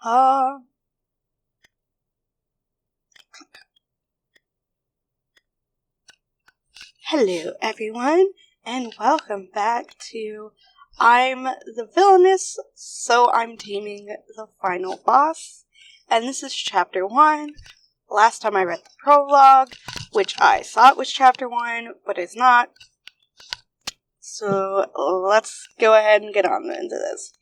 Hello everyone, and welcome back to I'm the Villainess, so I'm taming the final boss, and this is chapter 1. Last time I read the prologue, which I thought was chapter 1, but is not. So let's go ahead and get on into this.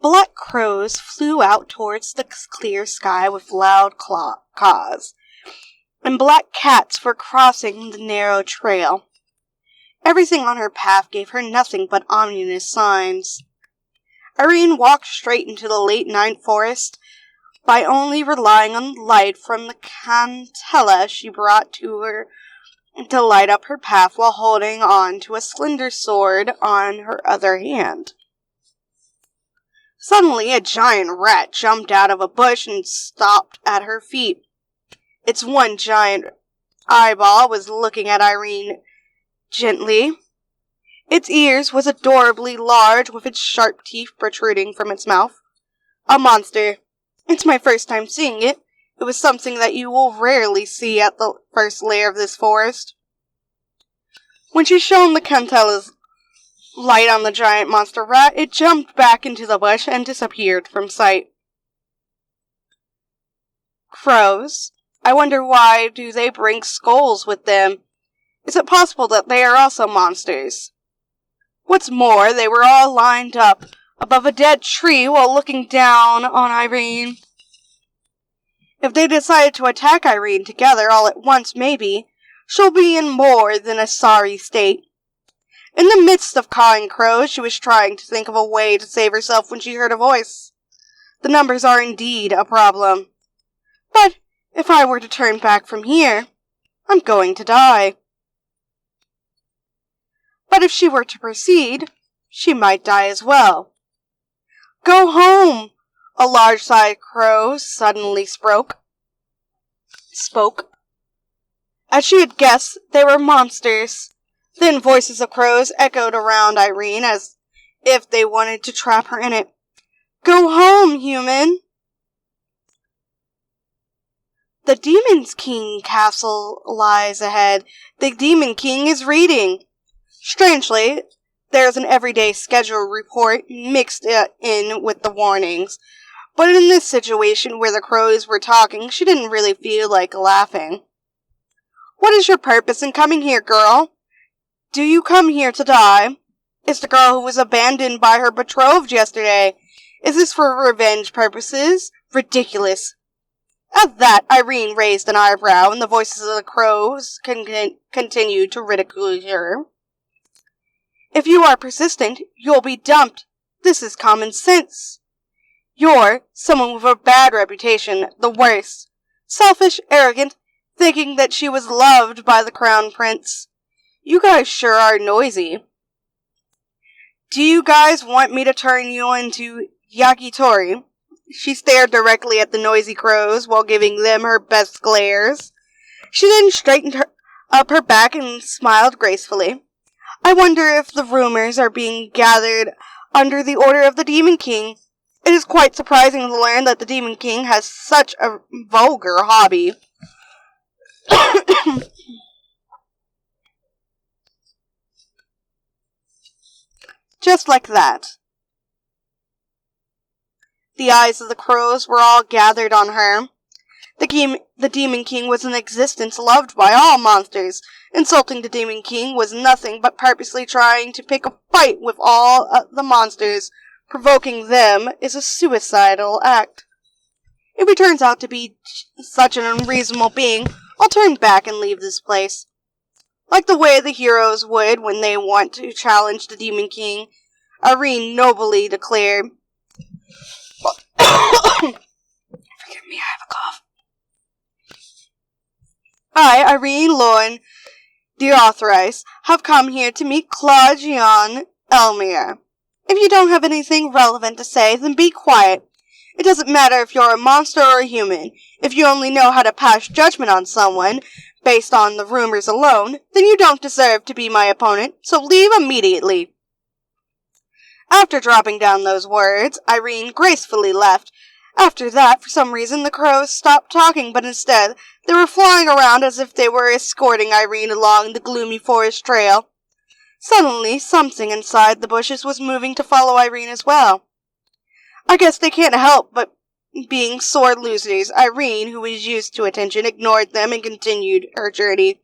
Black crows flew out towards the clear sky with loud caws, and black cats were crossing the narrow trail. Everything on her path gave her nothing but ominous signs. Irene walked straight into the late night forest by only relying on the light from the candela she brought to her to light up her path while holding on to a slender sword on her other hand. Suddenly, a giant rat jumped out of a bush and stopped at her feet. Its one giant eyeball was looking at Irene gently. Its ears was adorably large, with its sharp teeth protruding from its mouth. A monster. It's my first time seeing it. It was something that you will rarely see at the first layer of this forest. When she shone the candela's light on the giant monster rat, it jumped back into the bush and disappeared from sight. Crows. I wonder why do they bring skulls with them? Is it possible that they are also monsters? What's more, they were all lined up above a dead tree while looking down on Irene. If they decided to attack Irene together all at once, maybe she'll be in more than a sorry state. In the midst of cawing crows, she was trying to think of a way to save herself when she heard a voice. The numbers are indeed a problem. But if I were to turn back from here, I'm going to die. But if she were to proceed, she might die as well. Go home! A large-sized crow suddenly spoke. As she had guessed, they were monsters. Then voices of crows echoed around Irene as if they wanted to trap her in it. Go home, human! The Demon King castle lies ahead. The Demon King is reading. Strangely, there's an everyday schedule report mixed in with the warnings. But in this situation where the crows were talking, she didn't really feel like laughing. What is your purpose in coming here, girl? Do you come here to die? It's the girl who was abandoned by her betrothed yesterday. Is this for revenge purposes? Ridiculous. At that, Irene raised an eyebrow, and the voices of the crows continued to ridicule her. If you are persistent, you'll be dumped. This is common sense. You're someone with a bad reputation, the worst. Selfish, arrogant, thinking that she was loved by the crown prince. You guys sure are noisy. Do you guys want me to turn you into yakitori? She stared directly at the noisy crows while giving them her best glares. She then straightened up her back and smiled gracefully. I wonder if the rumors are being gathered under the order of the Demon King. It is quite surprising to learn that the Demon King has such a vulgar hobby. Just like that. The eyes of the crows were all gathered on her. The Demon King was an existence loved by all monsters. Insulting the Demon King was nothing but purposely trying to pick a fight with all the monsters. Provoking them is a suicidal act. If he turns out to be such an unreasonable being, I'll turn back and leave this place. Like the way the heroes would when they want to challenge the Demon King, Irene nobly declared. Forgive me, I have a cough. I, Irene Lauren Deauthorized, have come here to meet Ch1 Elmire. If you don't have anything relevant to say, then be quiet. It doesn't matter if you're a monster or a human. If you only know how to pass judgment on someone, based on the rumors alone, then you don't deserve to be my opponent, so leave immediately. After dropping down those words, Irene gracefully left, After that, for some reason, the crows stopped talking, but instead, they were flying around as if they were escorting Irene along the gloomy forest trail. Suddenly, something inside the bushes was moving to follow Irene as well. I guess they can't help but being sore losers. Irene, who was used to attention, ignored them and continued her journey.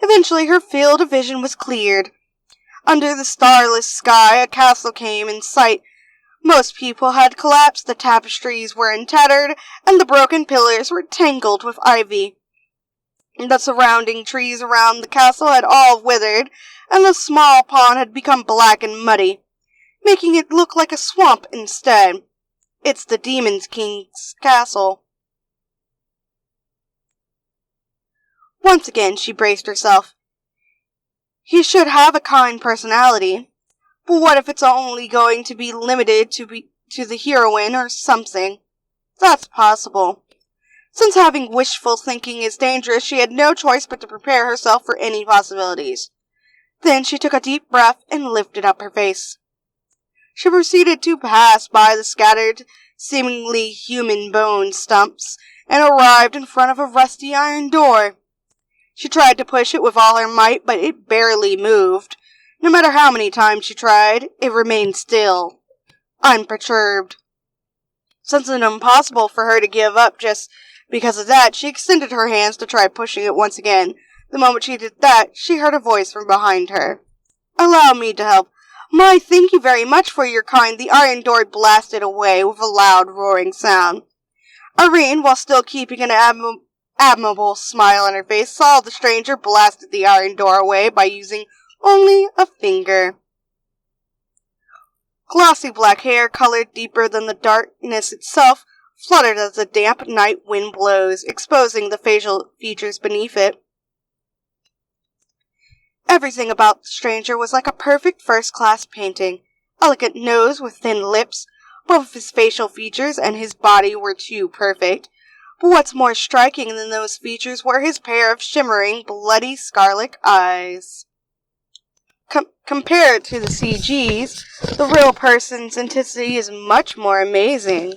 Eventually, her field of vision was cleared. Under the starless sky, a castle came in sight. Most people had collapsed, the tapestries were tattered, and the broken pillars were tangled with ivy. The surrounding trees around the castle had all withered, and the small pond had become black and muddy, making it look like a swamp instead. It's the Demon King's castle. Once again, she braced herself. He should have a kind personality. But what if it's only going to be limited to the heroine or something? That's possible. Since having wishful thinking is dangerous, she had no choice but to prepare herself for any possibilities. Then she took a deep breath and lifted up her face. She proceeded to pass by the scattered, seemingly human bone stumps and arrived in front of a rusty iron door. She tried to push it with all her might, but it barely moved. No matter how many times she tried, it remained still, unperturbed. Since it was impossible for her to give up just because of that, she extended her hands to try pushing it once again. The moment she did that, she heard a voice from behind her. "Allow me to help." "My, thank you very much for your kind." The iron door blasted away with a loud roaring sound. Irene, while still keeping an admirable smile on her face, saw the stranger blasted the iron door away by using only a finger. Glossy black hair, colored deeper than the darkness itself, fluttered as the damp night wind blows, exposing the facial features beneath it. Everything about the stranger was like a perfect first-class painting. Elegant nose with thin lips, both his facial features and his body were too perfect. But what's more striking than those features were his pair of shimmering, bloody scarlet eyes. Compared to the CGs, the real person's intensity is much more amazing.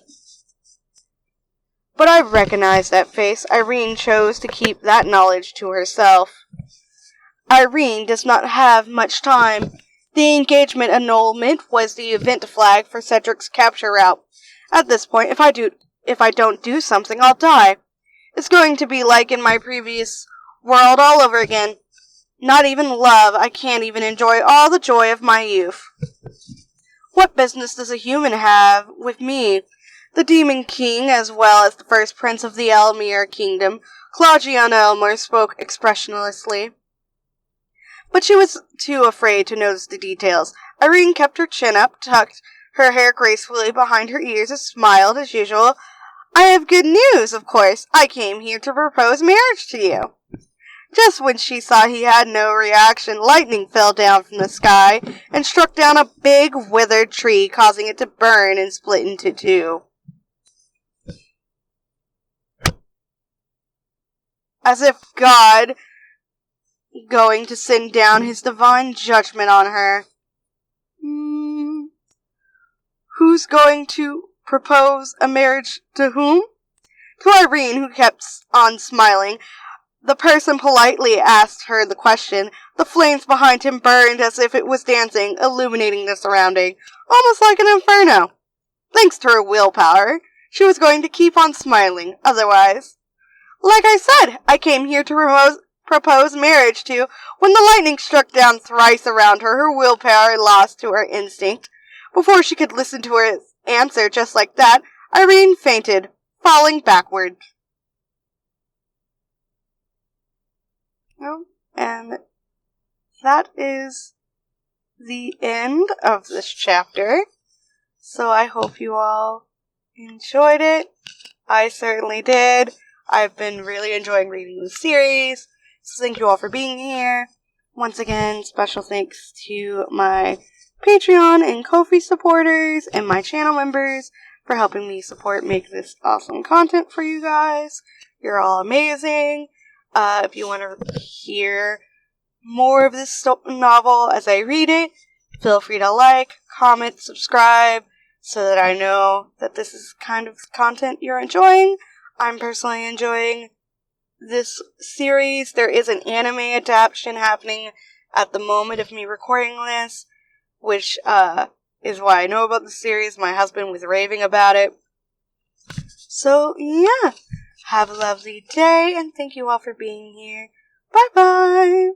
But I recognized that face. Irene chose to keep that knowledge to herself. Irene does not have much time. The engagement annulment was the event flag for Cedric's capture route. At this point, if I don't do something, I'll die. It's going to be like in my previous world all over again. Not even love. I can't even enjoy all the joy of my youth. What business does a human have with me? The Demon King, as well as the first prince of the Elmere Kingdom, Claudiana Elmore, spoke expressionlessly. But she was too afraid to notice the details. Irene kept her chin up, tucked her hair gracefully behind her ears, and smiled as usual. "I have good news, of course. I came here to propose marriage to you." Just when she saw he had no reaction, lightning fell down from the sky and struck down a big, withered tree, causing it to burn and split into two. As if God going to send down his divine judgment on her. Who's going to propose a marriage to whom? To Irene, who kept on smiling. The person politely asked her the question. The flames behind him burned as if it was dancing, illuminating the surrounding, almost like an inferno. Thanks to her willpower, she was going to keep on smiling, otherwise. Like I said, I came here to propose marriage to. When the lightning struck down thrice around her, her willpower lost to her instinct. Before she could listen to her answer just like that, Irene fainted, falling backward. And that is the end of this chapter. So I hope you all enjoyed it. I certainly did. I've been really enjoying reading the series. So thank you all for being here. Once again, special thanks to my Patreon and Ko-fi supporters and my channel members for helping me make this awesome content for you guys. You're all amazing. If you want to hear more of this novel as I read it, feel free to like, comment, subscribe, so that I know that this is kind of content you're enjoying. I'm personally enjoying this series. There is an anime adaptation happening at the moment of me recording this, which is why I know about the series. My husband was raving about it. So, yeah. Have a lovely day, and thank you all for being here. Bye-bye!